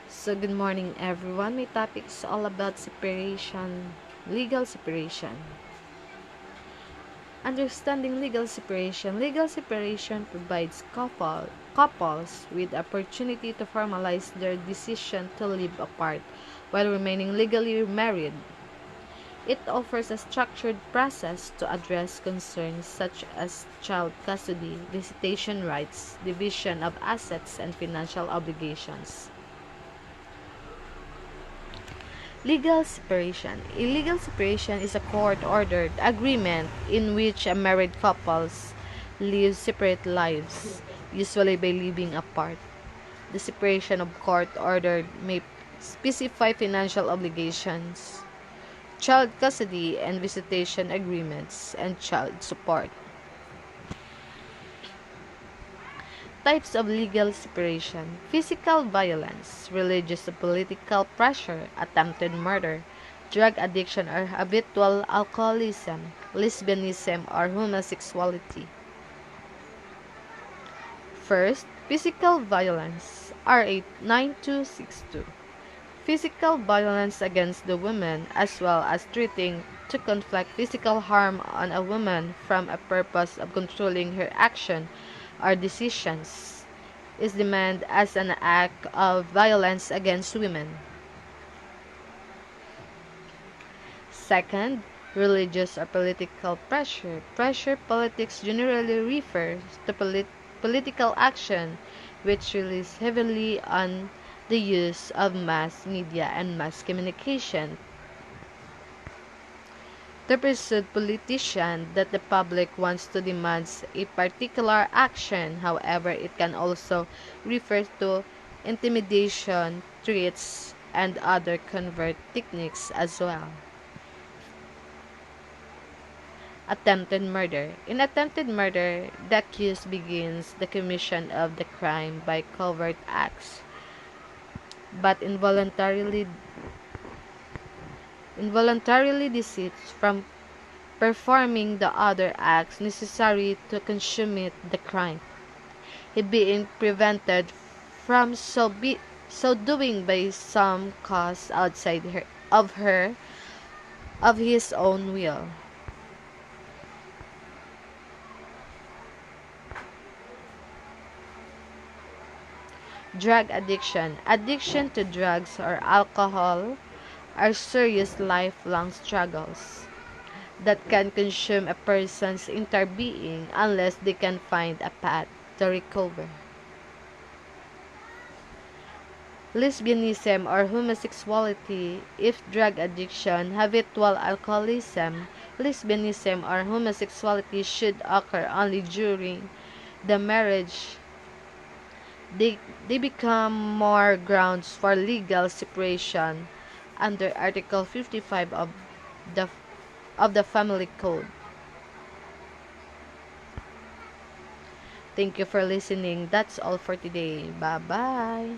So, good morning everyone. My topic is all about separation, legal separation. Understanding legal separation. Legal separation provides couples with opportunity to formalize their decision to live apart while remaining legally married. It offers a structured process to address concerns such as child custody, visitation rights, division of assets, and financial obligations. Legal separation. A legal separation is a court-ordered agreement in which a married couples live separate lives, usually by living apart. The separation of court-ordered may specify financial obligations, child custody and visitation agreements, and child support. Types of legal separation: physical violence, religious or political pressure, attempted murder, drug addiction or habitual alcoholism, lesbianism or homosexuality. First, physical violence, R8 9262. Physical violence against the woman, as well as treating to conflict physical harm on a woman from a purpose of controlling her action or decisions, is defined as an act of violence against women. Second, religious or political pressure. Pressure politics generally refers to political action which relies heavily on the use of mass media and mass communication to persuade politicians that the public wants to demand a particular action. However, it can also refer to intimidation, threats, and other covert techniques as well. Attempted murder. In attempted murder, the accused begins the commission of the crime by covert acts, but involuntarily desists from performing the other acts necessary to consummate the crime. He being prevented from so doing by some cause outside of his own will. Drug addiction. Addiction to drugs or alcohol are serious lifelong struggles that can consume a person's entire being unless they can find a path to recover. Lesbianism or homosexuality. If drug addiction, habitual alcoholism, lesbianism or homosexuality should occur only during the marriage, they become more grounds for legal separation under Article 55 the of the Family Code. Thank you for listening. That's all for today. Bye-bye.